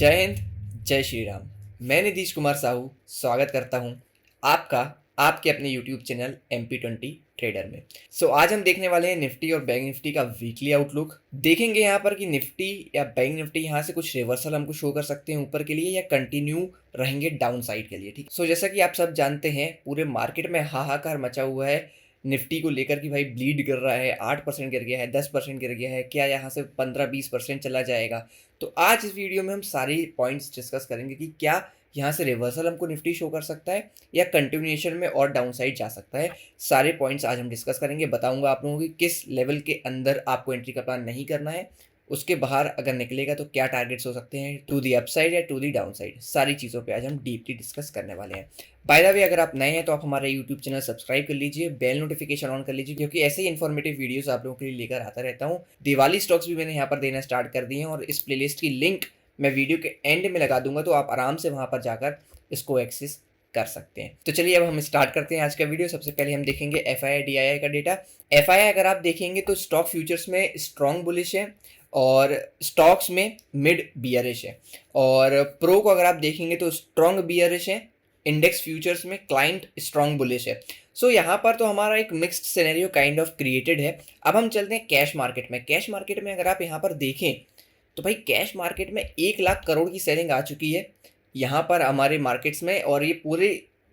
जय हिंद, जय श्री राम। मैं नीतीश कुमार साहू स्वागत करता हूं आपका आपके अपने यूट्यूब चैनल MP20 ट्रेडर में। आज हम देखने वाले हैं निफ्टी और बैंक निफ्टी का वीकली आउटलुक। देखेंगे यहाँ पर कि निफ्टी या बैंक निफ्टी यहाँ से कुछ रिवर्सल हमको शो कर सकते हैं ऊपर के लिए या कंटिन्यू रहेंगे डाउन साइड के लिए। ठीक, जैसा कि आप सब जानते हैं पूरे मार्केट में हाहाकार मचा हुआ है निफ्टी को लेकर कि भाई ब्लीड कर रहा है, 8% गिर गया है, 10% गिर गया है, क्या यहाँ से 15-20% चला जाएगा। तो आज इस वीडियो में हम सारी पॉइंट्स डिस्कस करेंगे कि क्या यहाँ से रिवर्सल हमको निफ्टी शो कर सकता है या कंटिन्यूएशन में और डाउन साइड जा सकता है। सारे पॉइंट्स आज हम डिस्कस करेंगे। बताऊंगा आप लोगों की किस लेवल के अंदर आपको एंट्री का प्लान नहीं करना है, उसके बाहर अगर निकलेगा तो क्या टारगेट्स हो सकते हैं टू दी अपसाइड या टू दी डाउन साइड। सारी चीज़ों पे आज हम डीपली डिस्कस करने वाले हैं। बाय द वे, अगर आप नए हैं तो आप हमारा यूट्यूब चैनल सब्सक्राइब कर लीजिए, बेल नोटिफिकेशन ऑन कर लीजिए, क्योंकि ऐसे ही इन्फॉर्मेटिव वीडियोस आप लोगों के लिए लेकर आता रहता हूँ। दिवाली स्टॉक्स भी मैंने यहाँ पर देना स्टार्ट कर दिए हैं और इस प्लेलिस्ट की लिंक मैं वीडियो के एंड में लगा दूंगा, तो आप आराम से वहाँ पर जाकर इसको एक्सेस कर सकते हैं। तो चलिए अब हम स्टार्ट करते हैं आज का वीडियो। सबसे पहले हम देखेंगे FII DII का डेटा। FII अगर आप देखेंगे तो स्टॉक फ्यूचर्स में स्ट्रॉन्ग बुलिश है और स्टॉक्स में मिड बियरिश है, और प्रो को अगर आप देखेंगे तो स्ट्रॉन्ग बियरिश है। इंडेक्स फ्यूचर्स में क्लाइंट स्ट्रॉन्ग बुलिश है। यहाँ पर तो हमारा एक mixed scenario kind of created है। अब हम चलते हैं कैश मार्केट में। कैश मार्केट में अगर आप यहाँ पर देखें तो भाई कैश मार्केट में 1 लाख करोड़ की सेलिंग आ चुकी है यहाँ पर हमारे मार्केट्स में, और ये पूरे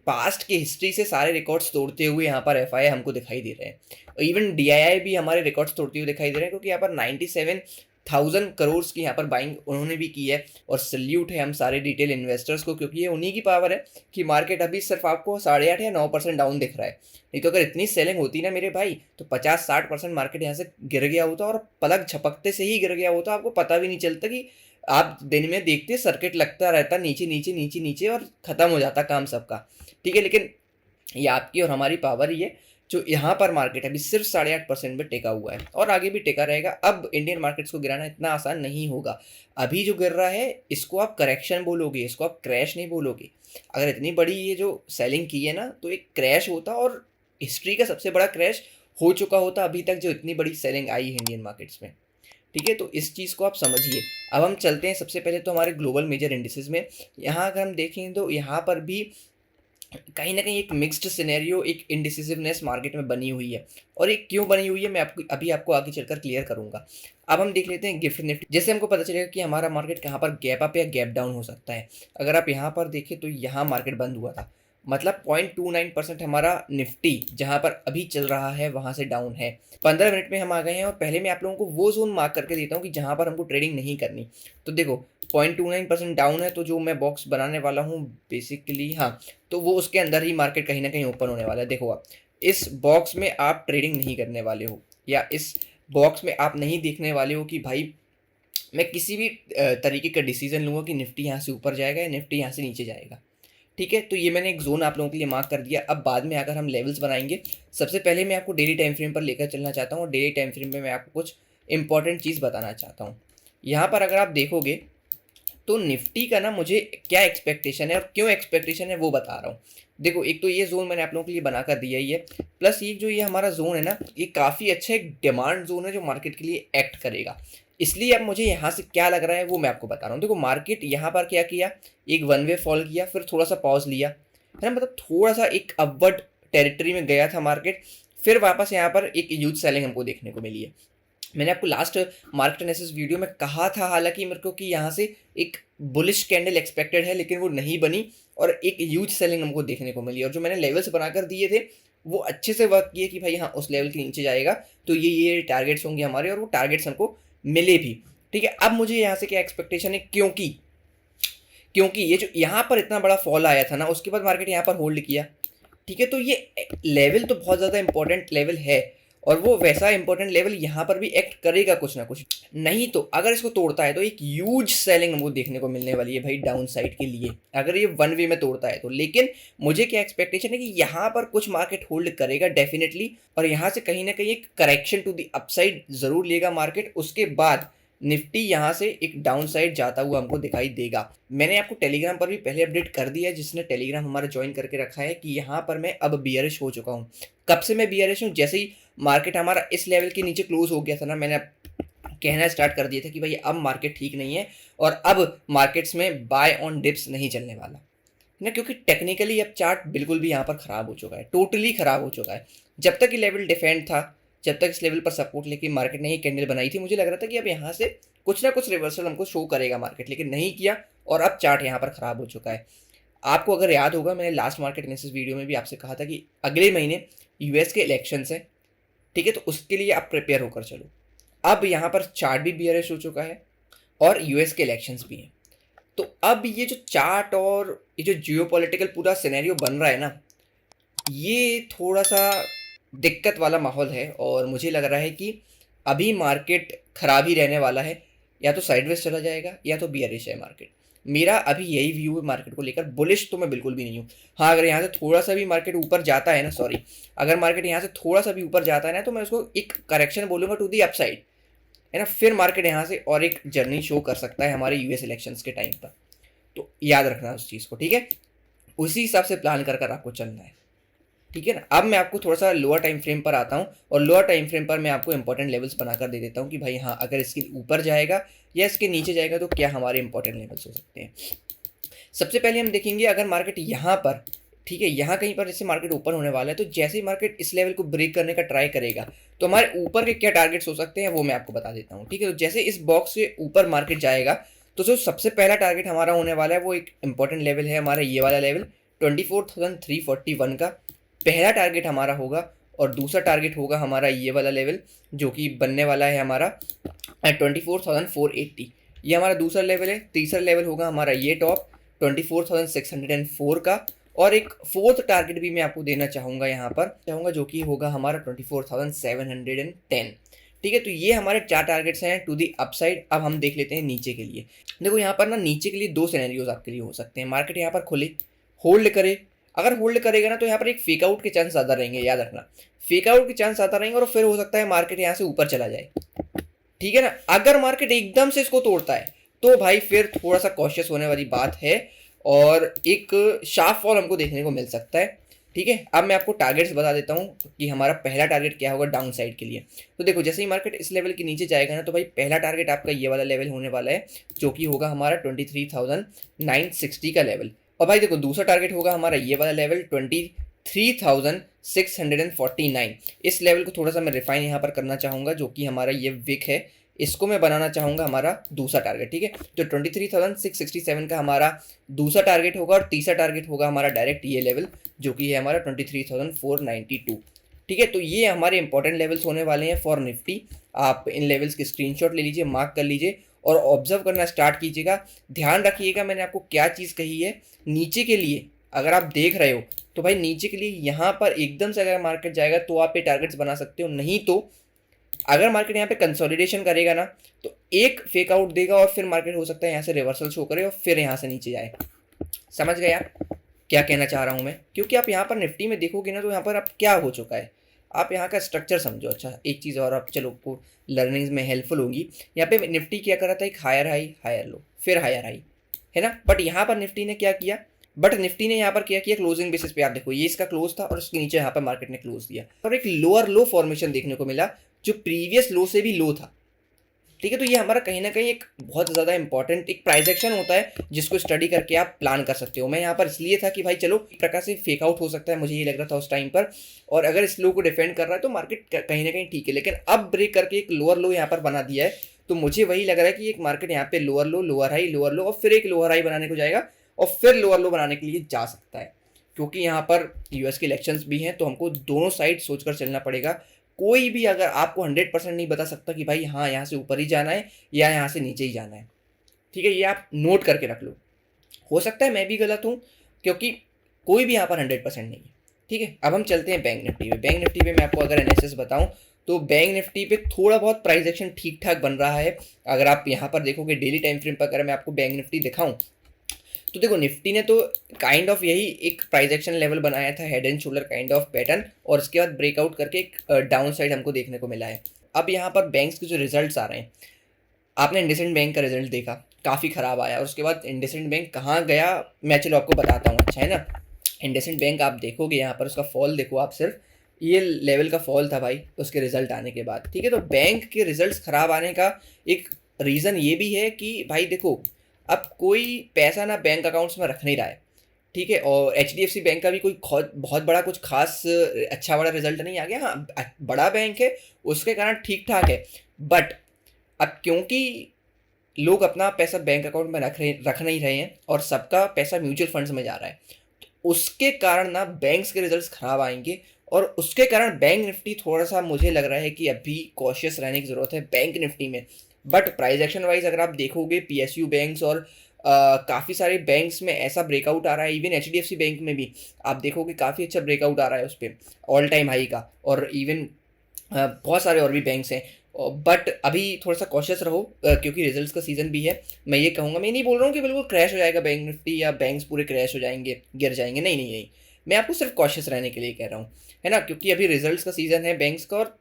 पास्ट की हिस्ट्री से सारे रिकॉर्ड्स तोड़ते हुए यहाँ पर FII हमको दिखाई दे रहे हैं। इवन DII भी हमारे रिकॉर्ड्स तोड़ते हुए दिखाई दे रहे हैं, क्योंकि यहाँ पर 97,000 करोड़ की यहाँ पर बाइंग उन्होंने भी की है। और सल्यूट है हम सारे रिटेल इन्वेस्टर्स को, क्योंकि ये उन्हीं की पावर है कि मार्केट अभी सिर्फ आपको 8.5 या 9% डाउन दिख रहा है। नहीं तो अगर इतनी सेलिंग होती ना मेरे भाई, तो 50-60% मार्केट यहाँ से गिर गया होता, और पलक झपकते से ही गिर गया होता। आपको पता भी नहीं चलता कि आप दिन में देखते सर्किट लगता रहता नीचे नीचे नीचे नीचे और ख़त्म हो जाता काम सबका। ठीक है, लेकिन ये आपकी और हमारी पावर ही है जो यहाँ पर मार्केट अभी सिर्फ 8.5% में टेका हुआ है और आगे भी टेका रहेगा। अब इंडियन मार्केट्स को गिराना इतना आसान नहीं होगा। अभी जो गिर रहा है इसको आप करेक्शन बोलोगे, इसको आप क्रैश नहीं बोलोगे। अगर इतनी बड़ी ये जो सेलिंग की है ना, तो एक क्रैश होता और हिस्ट्री का सबसे बड़ा क्रैश हो चुका होता अभी तक, जो इतनी बड़ी सेलिंग आई है इंडियन मार्केट्स में। ठीक है, तो इस चीज़ को आप समझिए। अब हम चलते हैं सबसे पहले तो हमारे ग्लोबल मेजर इंडिसेस में। यहाँ अगर हम देखें तो यहाँ पर भी कहीं ना कहीं एक मिक्स्ड सिनेरियो, एक इंडिसिसिवनेस मार्केट में बनी हुई है। और एक क्यों बनी हुई है मैं आपको आगे चलकर क्लियर करूंगा। अब हम देख लेते हैं गिफ्ट निफ्टी। जैसे हमको पता चलेगा कि हमारा मार्केट कहाँ पर गैप अप या गैप डाउन हो सकता है। अगर आप यहाँ पर देखें तो यहाँ मार्केट बंद हुआ था, मतलब 0.29% हमारा निफ्टी जहाँ पर अभी चल रहा है वहाँ से डाउन है। 15 मिनट में हम आ गए हैं, और पहले मैं आप लोगों को वो जोन मार्क करके देता हूँ कि जहाँ पर हमको ट्रेडिंग नहीं करनी। तो देखो 0.29% डाउन है, तो जो मैं बॉक्स बनाने वाला हूँ बेसिकली, हाँ, तो वो उसके अंदर ही मार्केट कहीं ना कहीं ओपन होने वाला है। देखो आप इस बॉक्स में आप ट्रेडिंग नहीं करने वाले हो, या इस बॉक्स में आप नहीं देखने वाले हो कि भाई मैं किसी भी तरीके का डिसीजन लूँगा कि निफ्टी यहाँ से ऊपर जाएगा या निफ्टी यहाँ से नीचे जाएगा। ठीक है, तो ये मैंने एक जोन आप लोगों के लिए मार्क कर दिया। अब बाद में अगर हम लेवल्स बनाएंगे, सबसे पहले मैं आपको डेली टाइम फ्रेम पर लेकर चलना चाहता हूँ, और डेली टाइम फ्रेम में मैं आपको कुछ इंपॉर्टेंट चीज़ बताना चाहता हूँ। यहाँ पर अगर आप देखोगे तो निफ्टी का ना मुझे क्या एक्सपेक्टेशन है और क्यों एक्सपेक्टेशन है वो बता रहा हूँ। देखो, एक तो ये जोन मैंने आप लोगों के लिए बना कर दिया ही है, प्लस ये हमारा जोन है ना, ये काफ़ी अच्छा एक डिमांड जोन है जो मार्केट के लिए एक्ट करेगा। इसलिए अब मुझे यहाँ से क्या लग रहा है वो मैं आपको बता रहा हूँ। देखो मार्केट यहाँ पर क्या किया, एक वन वे फॉल किया, फिर थोड़ा सा पॉज लिया है ना, मतलब थोड़ा सा एक अपवर्ड टेरिटरी में गया था मार्केट, फिर वापस यहाँ पर एक ह्यूज सेलिंग हमको देखने को मिली है। मैंने आपको लास्ट मार्केट एनालिसिस वीडियो में कहा था हालांकि मेरे को कि यहाँ से एक बुलिश कैंडल एक्सपेक्टेड है, लेकिन वो नहीं बनी और एक ह्यूज सेलिंग हमको देखने को मिली। और जो मैंने लेवल्स बनाकर दिए थे वो अच्छे से वर्क किए कि भाई हाँ उस लेवल के नीचे जाएगा तो ये टारगेट्स होंगे हमारे, और वो टारगेट्स हमको मिले भी। ठीक है, अब मुझे यहाँ से क्या एक्सपेक्टेशन है, क्योंकि ये जो यहाँ पर इतना बड़ा फॉल आया था ना, उसके बाद मार्केट यहाँ पर होल्ड किया। ठीक है, तो ये लेवल तो बहुत ज़्यादा इंपॉर्टेंट लेवल है, और वो वैसा इंपॉर्टेंट लेवल यहाँ पर भी एक्ट करेगा कुछ ना कुछ। नहीं तो अगर इसको तोड़ता है तो एक ह्यूज सेलिंग हमको देखने को मिलने वाली है भाई डाउन साइड के लिए, अगर ये वन वे में तोड़ता है तो। लेकिन मुझे क्या एक्सपेक्टेशन है कि यहाँ पर कुछ मार्केट होल्ड करेगा डेफिनेटली, और यहाँ से कहीं ना कहीं एक करेक्शन टू दी अपसाइड जरूर लेगा मार्केट। उसके बाद निफ्टी यहाँ से एक डाउन साइड जाता हुआ हमको दिखाई देगा। मैंने आपको टेलीग्राम पर भी पहले अपडेट कर दिया है, जिसने टेलीग्राम हमारा ज्वाइन करके रखा है, कि यहाँ पर मैं अब बियरिश हो चुका हूँ। कब से मैं बियरिश हूँ, जैसे ही मार्केट हमारा इस लेवल के नीचे क्लोज हो गया था ना, मैंने कहना स्टार्ट कर दिया था कि भाई अब मार्केट ठीक नहीं है और अब मार्केट्स में बाय ऑन डिप्स नहीं चलने वाला ना, क्योंकि टेक्निकली अब चार्ट बिल्कुल भी यहाँ पर ख़राब हो चुका है, टोटली ख़राब हो चुका है। जब तक ये लेवल डिफेंड था, जब तक इस लेवल पर सपोर्ट लेके मार्केट ने ये कैंडल बनाई थी, मुझे लग रहा था कि अब यहाँ से कुछ ना कुछ रिवर्सल हमको शो करेगा मार्केट, लेकिन नहीं किया और अब चार्ट यहाँ पर ख़राब हो चुका है। आपको अगर याद होगा, मैंने लास्ट मार्केट एनालिसिस वीडियो में भी आपसे कहा था कि अगले महीने यूएस के इलेक्शंस हैं, ठीक है, तो उसके लिए आप प्रिपेयर होकर चलो। अब यहाँ पर चार्ट भी बियरिश हो चुका है और यूएस के इलेक्शंस भी हैं, तो अब ये जो चार्ट और ये जो जियोपॉलिटिकल पूरा सिनेरियो बन रहा है ना, ये थोड़ा सा दिक्कत वाला माहौल है और मुझे लग रहा है कि अभी मार्केट ख़राब ही रहने वाला है, या तो साइडवेज चला जाएगा या तो बियरिश है मार्केट। मेरा अभी यही व्यू है मार्केट को लेकर, बुलिश तो मैं बिल्कुल भी नहीं हूँ। हाँ, अगर यहाँ से थोड़ा सा भी मार्केट ऊपर जाता है ना, सॉरी, अगर मार्केट यहाँ से थोड़ा सा भी ऊपर जाता है ना, तो मैं उसको एक करेक्शन बोलूँगा टू दी अपसाइड, है ना। फिर मार्केट यहाँ से और एक जर्नी शो कर सकता है हमारे यूएस इलेक्शंस के टाइम पर, तो याद रखना उस चीज़ को, ठीक है। उसी हिसाब से प्लान कर कर आपको चलना है, ठीक है ना। अब मैं आपको थोड़ा सा लोअर टाइम फ्रेम पर आता हूँ और लोअर टाइम फ्रेम पर मैं आपको इंपॉर्टेंट लेवल्स बनाकर दे देता हूँ कि भाई हाँ, अगर इसके ऊपर जाएगा या इसके नीचे जाएगा तो क्या हमारे इंपॉर्टेंट लेवल्स हो सकते हैं। सबसे पहले हम देखेंगे अगर मार्केट यहाँ पर, ठीक है, यहाँ कहीं पर जैसे मार्केट ओपन होने वाला है, तो जैसे ही मार्केट इस लेवल को ब्रेक करने का ट्राई करेगा तो हमारे ऊपर के क्या टारगेट्स हो सकते हैं वो मैं आपको बता देता हूँ, ठीक है। तो जैसे इस बॉक्स से ऊपर मार्केट जाएगा तो जो सबसे पहला टारगेट हमारा होने वाला है वो एक इंपॉर्टेंट लेवल है हमारा, ये वाला लेवल 24,341 का पहला टारगेट हमारा होगा। और दूसरा टारगेट होगा हमारा ये वाला लेवल जो कि बनने वाला है हमारा 24,480, ये हमारा दूसरा लेवल है। तीसरा लेवल होगा हमारा ये टॉप 24,604 का, और एक फोर्थ टारगेट भी मैं आपको देना चाहूँगा यहाँ पर जो कि होगा हमारा 24,710, ठीक है। तो ये हमारे 4 टारगेट्स हैं टू दी अपसाइड। अब हम देख लेते हैं नीचे के लिए। देखो यहाँ पर ना नीचे के लिए 2 सिनेरियोज आपके लिए हो सकते हैं। मार्केट यहाँ पर खुले, होल्ड करे, अगर होल्ड करेगा ना तो यहाँ पर एक फेक आउट के चांस ज़्यादा रहेंगे, याद रखना, फेक आउट के चांस ज़्यादा रहेंगे और फिर हो सकता है मार्केट यहाँ से ऊपर चला जाए, ठीक है ना। अगर मार्केट एकदम से इसको तोड़ता है तो भाई फिर थोड़ा सा कॉशियस होने वाली बात है और एक शार्प फॉल हमको देखने को मिल सकता है, ठीक है। अब मैं आपको टारगेट्स बता देता हूँ कि हमारा पहला टारगेट क्या होगा डाउन साइड के लिए। तो देखो जैसे ही मार्केट इस लेवल के नीचे जाएगा ना तो भाई पहला टारगेट आपका ये वाला लेवल होने वाला है जो कि होगा हमारा 23,960 का लेवल। और भाई देखो दूसरा टारगेट होगा हमारा ये वाला लेवल 23,649। इस लेवल को थोड़ा सा मैं रिफाइन यहाँ पर करना चाहूँगा, जो कि हमारा ये विक है, इसको मैं बनाना चाहूँगा हमारा दूसरा टारगेट, ठीक है। तो 23,667 का हमारा दूसरा टारगेट होगा और तीसरा टारगेट होगा हमारा डायरेक्ट ये लेवल जो कि है हमारा 23,492, ठीक है। तो ये हमारे इंपॉर्टेंट लेवल्स होने वाले हैं फॉर निफ्टी। आप इन लेवल्स की स्क्रीनशॉट ले लीजिए, मार्क कर लीजिए और ऑब्जर्व करना स्टार्ट कीजिएगा। ध्यान रखिएगा मैंने आपको क्या चीज़ कही है। नीचे के लिए अगर आप देख रहे हो तो भाई नीचे के लिए यहाँ पर एकदम से अगर मार्केट जाएगा तो आप ये टारगेट्स बना सकते हो, नहीं तो अगर मार्केट यहाँ पे कंसोलिडेशन करेगा ना तो एक फेक आउट देगा और फिर मार्केट हो सकता है यहाँ से रिवर्सल शो करे और फिर यहाँ से नीचे जाए। समझ गए आप क्या कहना चाह रहा हूँ मैं? क्योंकि आप यहाँ पर निफ्टी में देखोगे ना तो यहाँ पर आप क्या हो चुका है, आप यहाँ का स्ट्रक्चर समझो। अच्छा एक चीज़ और आप चलो को लर्निंग्स में हेल्पफुल होगी। यहाँ पे निफ्टी क्या कर रहा था, एक हायर हाई हायर लो फिर हायर हाई, है ना। बट यहाँ पर निफ्टी ने क्या किया, निफ्टी ने यहाँ पर क्या किया, क्लोजिंग बेसिस पे आप देखो ये इसका क्लोज था और उसके नीचे यहाँ पर मार्केट ने क्लोज दिया और एक लोअर लो फॉर्मेशन देखने को मिला जो प्रीवियस लो से भी लो था, ठीक है। तो ये हमारा कहीं ना कहीं एक बहुत ज़्यादा इंपॉर्टेंट एक प्राइस एक्शन होता है जिसको स्टडी करके आप प्लान कर सकते हो। मैं यहाँ पर इसलिए था कि भाई चलो एक प्रकार से फेक आउट हो सकता है, मुझे ये लग रहा था उस टाइम पर, और अगर इस लो को डिफेंड कर रहा है तो मार्केट कहीं ना कहीं ठीक है। लेकिन अब ब्रेक करके एक लोअर लो यहाँ पर बना दिया है तो मुझे वही लग रहा है कि एक मार्केट यहाँ पे लोअर लो लोअर लो और फिर एक लोअर हाई बनाने को जाएगा और फिर लोअर लो बनाने के लिए जा सकता है, क्योंकि यहाँ पर यूएस के इलेक्शंस भी हैं तो हमको दोनों साइड सोचकर चलना पड़ेगा। कोई भी अगर आपको 100% नहीं बता सकता कि भाई हाँ यहाँ से ऊपर ही जाना है या यहाँ से नीचे ही जाना है, ठीक है। ये आप नोट करके रख लो। हो सकता है मैं भी गलत हूँ क्योंकि कोई भी यहाँ पर 100% नहीं है, ठीक है। अब हम चलते हैं बैंक निफ्टी पे। बैंक निफ्टी पे मैं आपको अगर एनालिसिस बताऊँ तो बैंक निफ्टी पे थोड़ा बहुत प्राइस एक्शन ठीक ठाक बन रहा है। अगर आप यहाँ पर देखोगे डेली टाइम फ्रेम पर, अगर मैं आपको बैंक निफ्टी दिखाऊँ तो देखो निफ्टी ने तो काइंड ऑफ यही एक प्राइस एक्शन लेवल बनाया था, head and shoulder kind of pattern, और उसके बाद ब्रेकआउट करके एक डाउन साइड हमको देखने को मिला है। अब यहाँ पर बैंक्स के जो रिजल्ट्स आ रहे हैं, आपने इंडसइंड बैंक का रिजल्ट देखा, काफ़ी ख़राब आया और उसके बाद इंडसइंड बैंक कहाँ गया मैं चलो आपको बताता हूँ, अच्छा है ना। इंडसइंड बैंक आप देखोगे यहाँ पर उसका फॉल देखो आप सिर्फ ये लेवल का फॉल था भाई उसके रिजल्ट आने के बाद, ठीक है। तो बैंक के रिजल्ट्स खराब आने का एक रीज़न ये भी है कि भाई देखो, अब कोई पैसा ना बैंक अकाउंट्स में रख नहीं रहा है, ठीक है। और एचडीएफसी बैंक का भी कोई बहुत बड़ा कुछ खास अच्छा बड़ा रिजल्ट नहीं आ गया। हाँ, बड़ा बैंक है, उसके कारण ठीक ठाक है। बट अब क्योंकि लोग अपना पैसा बैंक अकाउंट में रख नहीं रहे हैं और सबका पैसा म्यूचुअल फंड्स में जा रहा है, तो उसके कारण ना बैंक्स के रिजल्ट्स खराब आएंगे। और उसके कारण बैंक निफ्टी थोड़ा सा मुझे लग रहा है कि अभी कॉशियस रहने की ज़रूरत है बैंक निफ्टी में। बट प्राइस एक्शन वाइज अगर आप देखोगे पीएसयू बैंक्स और काफ़ी सारे बैंक्स में ऐसा ब्रेकआउट आ रहा है, इवन एचडीएफसी बैंक में भी आप देखोगे काफ़ी अच्छा ब्रेकआउट आ रहा है उस पर ऑल टाइम हाई का। और इवन बहुत सारे और भी बैंक्स हैं। बट अभी थोड़ा सा कॉशियस रहो क्योंकि रिजल्ट्स का सीज़न भी है। मैं ये कहूँगा, मैं नहीं बोल रहा हूँ कि बिल्कुल क्रैश हो जाएगा बैंक निफ्टी या बैंक्स पूरे क्रैश हो जाएंगे, गिर जाएंगे, नहीं नहीं नहीं। मैं आपको सिर्फ कॉशियस रहने के लिए कह रहा हूँ, है ना, क्योंकि अभी रिजल्ट्स का सीज़न है बैंक्स का और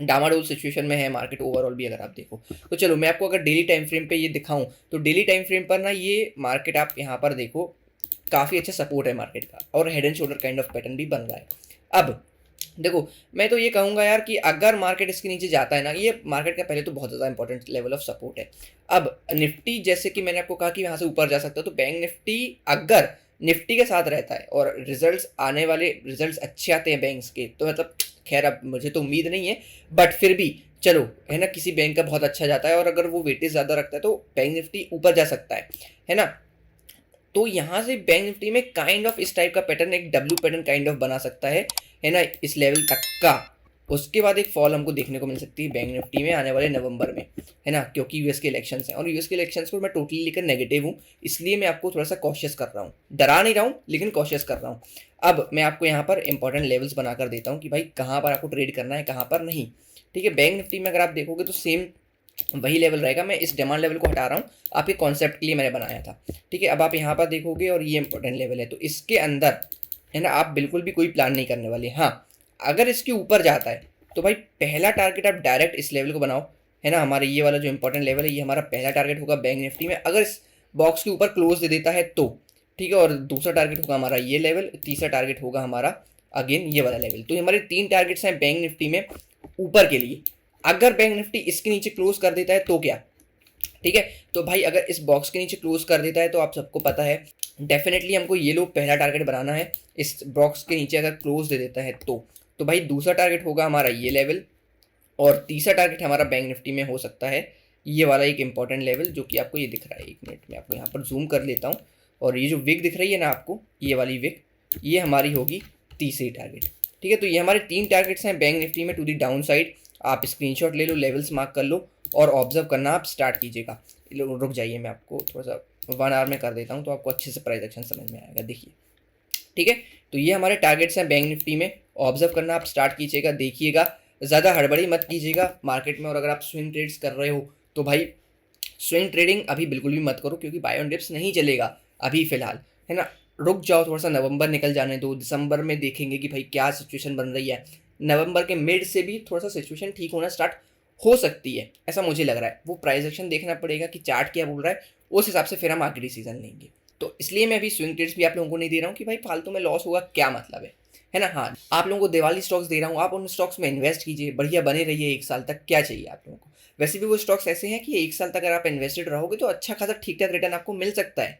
डामाडोल सिचुएशन में है मार्केट ओवरऑल भी अगर आप देखो तो। चलो मैं आपको अगर डेली टाइम फ्रेम पे ये दिखाऊं तो डेली टाइम फ्रेम पर ना ये मार्केट आप यहाँ पर देखो काफ़ी अच्छा सपोर्ट है मार्केट का और head and shoulder kind of pattern भी बन रहा है। अब देखो, मैं तो ये कहूँगा यार कि अगर मार्केट इसके नीचे जाता है ना, ये मार्केट का पहले तो बहुत ज़्यादा इंपॉर्टेंट लेवल ऑफ सपोर्ट है। अब निफ्टी जैसे कि मैंने आपको कहा कि यहाँ से ऊपर जा सकता है, तो बैंक निफ्टी अगर निफ्टी के साथ रहता है और रिजल्ट्स आने वाले रिजल्ट्स अच्छे आते हैं बैंक्स के, तो मतलब खैर अब मुझे तो उम्मीद नहीं है, बट फिर भी चलो, है ना, किसी बैंक का बहुत अच्छा जाता है और अगर वो वेटेज ज़्यादा रखता है तो बैंक निफ्टी ऊपर जा सकता है ना। तो यहाँ से बैंक निफ्टी में काइंड ऑफ इस टाइप का पैटर्न, एक डब्ल्यू पैटर्न काइंड ऑफ बना सकता है ना, इस लेवल तक का। उसके बाद एक फॉल हमको देखने को मिल सकती है बैंक निफ्टी में आने वाले नवंबर में, है ना, क्योंकि यूएस के इलेक्शंस हैं और यूएस के इलेक्शंस को मैं टोटली लेकर नेगेटिव हूँ, इसलिए मैं आपको थोड़ा सा कॉशियस कर रहा हूँ, डरा नहीं रहा हूँ लेकिन कॉशियस कर रहा हूँ। अब मैं आपको यहाँ पर इंपॉर्टेंट लेवल्स बनाकर देता हूँ कि भाई कहाँ पर आपको ट्रेड करना है, कहाँ पर नहीं, ठीक है। बैंक निफ्टी में अगर आप देखोगे तो सेम वही लेवल रहेगा। मैं इस डिमांड लेवल को हटा रहा हूँ, आपके कॉन्सेप्ट के लिए मैंने बनाया था, ठीक है। अब आप यहाँ पर देखोगे और ये इंपॉर्टेंट लेवल है, तो इसके अंदर, है ना, आप बिल्कुल भी कोई प्लान नहीं करने वाले। हाँ, अगर इसके ऊपर जाता है तो भाई पहला टारगेट आप डायरेक्ट इस लेवल को बनाओ, है ना। हमारा ये वाला जो इंपॉर्टेंट लेवल है, ये हमारा पहला टारगेट होगा बैंक निफ्टी में, अगर इस बॉक्स के ऊपर क्लोज दे देता है तो, ठीक है। और दूसरा टारगेट होगा हमारा ये लेवल, तीसरा टारगेट होगा हमारा अगेन ये वाला लेवल। तो हमारे 3 टारगेट्स हैं बैंक निफ्टी में ऊपर के लिए। अगर बैंक निफ्टी इसके नीचे क्लोज कर देता है तो क्या, ठीक है। तो भाई अगर इस बॉक्स के नीचे क्लोज कर देता है तो आप सबको पता है डेफिनेटली हमको ये लो पहला टारगेट बनाना है। इस बॉक्स के नीचे अगर क्लोज दे देता है तो भाई दूसरा टारगेट होगा हमारा ये लेवल और तीसरा टारगेट हमारा बैंक निफ्टी में हो सकता है ये वाला एक इंपॉर्टेंट लेवल जो कि आपको ये दिख रहा है। 1 मिनट में आपको यहाँ पर जूम कर लेता हूँ और ये जो विक दिख रही है ना आपको, ये वाली विक, ये हमारी होगी तीसरी टारगेट, ठीक है। तो ये हमारे 3 टारगेट्स हैं बैंक निफ्टी में टू दी डाउन साइड। आप स्क्रीनशॉट ले लो, लेवल्स मार्क कर लो और ऑब्जर्व करना आप स्टार्ट कीजिएगा। रुक जाइए, मैं आपको थोड़ा सा 1 आवर में कर देता हूँ तो आपको अच्छे से प्राइस एक्शन समझ में आएगा। देखिए, ठीक है। तो ये हमारे टारगेट्स हैं बैंक निफ्टी में, ऑब्जर्व करना आप स्टार्ट कीजिएगा, देखिएगा, ज़्यादा हड़बड़ी मत कीजिएगा मार्केट में। और अगर आप स्विंग ट्रेड्स कर रहे हो तो भाई स्विंग ट्रेडिंग अभी बिल्कुल भी मत करो क्योंकि बाय ऑन डिप्स नहीं चलेगा अभी फ़िलहाल, है ना। रुक जाओ, थोड़ा सा नवंबर निकल जाने दो, दिसंबर में देखेंगे कि भाई क्या सिचुएशन बन रही है। नवंबर के मिड से भी थोड़ा सा सिचुएशन ठीक होना स्टार्ट हो सकती है, ऐसा मुझे लग रहा है। वो प्राइस एक्शन देखना पड़ेगा कि चार्ट क्या बोल रहा है, उस हिसाब से फिर हम आगे डिसीजन लेंगे। तो इसलिए मैं अभी स्विंग ट्रेड्स भी आप लोगों को नहीं दे रहा हूँ कि भाई फालतू में लॉस होगा, क्या मतलब है ना। हाँ, आप लोगों को दिवाली स्टॉक्स दे रहा हूँ, आप उन स्टॉक्स में इन्वेस्ट कीजिए, बढ़िया बने रहिए 1 साल तक, क्या चाहिए आप लोगों को। वैसे भी वो स्टॉक्स ऐसे हैं कि 1 साल तक अगर आप इन्वेस्टेड रहोगे तो अच्छा खासा ठीक ठाक रिटर्न आपको मिल सकता है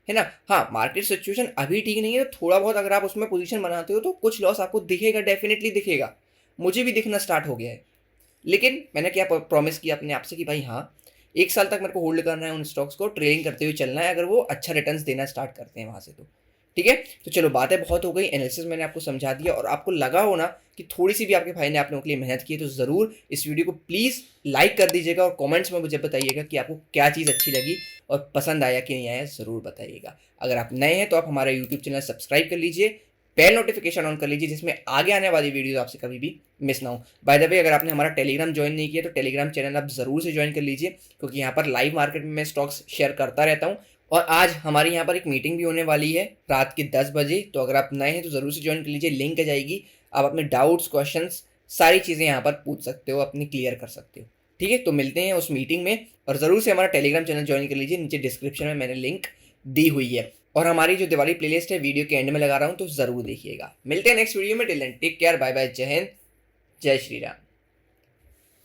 ना। हाँ, मार्केट सिचुएशन अभी ठीक नहीं है तो थोड़ा बहुत अगर आप उसमें पोजीशन बनाते हो तो कुछ लॉस आपको दिखेगा, डेफिनेटली दिखेगा, मुझे भी दिखना स्टार्ट हो गया है। लेकिन मैंने क्या प्रॉमिस किया अपने आप से कि भाई हाँ, 1 साल तक मेरे को होल्ड करना है उन स्टॉक्स को, ट्रेडिंग करते हुए चलना है, अगर वो अच्छा रिटर्न्स देना स्टार्ट करते हैं वहाँ से तो, ठीक है। तो चलो, बातें बहुत हो गई, एनालिसिस मैंने आपको समझा दिया और आपको लगा हो ना कि थोड़ी सी भी आपके भाई ने आप लोगों के लिए मेहनत की है तो ज़रूर इस वीडियो को प्लीज़ लाइक कर दीजिएगा और कमेंट्स में मुझे बताइएगा कि आपको क्या चीज़ अच्छी लगी और पसंद आया कि नहीं आया, ज़रूर बताइएगा। अगर आप नए हैं तो आप हमारा यूट्यूब चैनल सब्सक्राइब कर लीजिए, बेल नोटिफिकेशन ऑन कर लीजिए जिसमें आगे आने वाली वीडियो आपसे कभी भी मिस ना हो। बाय द वे, अगर आपने हमारा टेलीग्राम ज्वाइन नहीं किया तो टेलीग्राम चैनल आप ज़रूर से ज्वाइन कर लीजिए क्योंकि यहाँ पर लाइव मार्केट में मैं स्टॉक्स शेयर करता रहता हूँ। और आज हमारी यहाँ पर एक मीटिंग भी होने वाली है रात के 10 बजे, तो अगर आप नए हैं तो ज़रूर से ज्वाइन कर लीजिए, लिंक आ जाएगी। आप अपने डाउट्स, क्वेश्चंस, सारी चीज़ें यहाँ पर पूछ सकते हो, अपनी क्लियर कर सकते हो, ठीक है। तो मिलते हैं उस मीटिंग में और ज़रूर से हमारा टेलीग्राम चैनल ज्वाइन कर लीजिए, नीचे डिस्क्रिप्शन में मैंने लिंक दी हुई है। और हमारी जो दिवाली प्लेलिस्ट है वीडियो के एंड में लगा रहा हूँ, तो ज़रूर देखिएगा। मिलते हैं नेक्स्ट वीडियो में। Till then take care, bye bye, जय हिंद, जय श्री राम।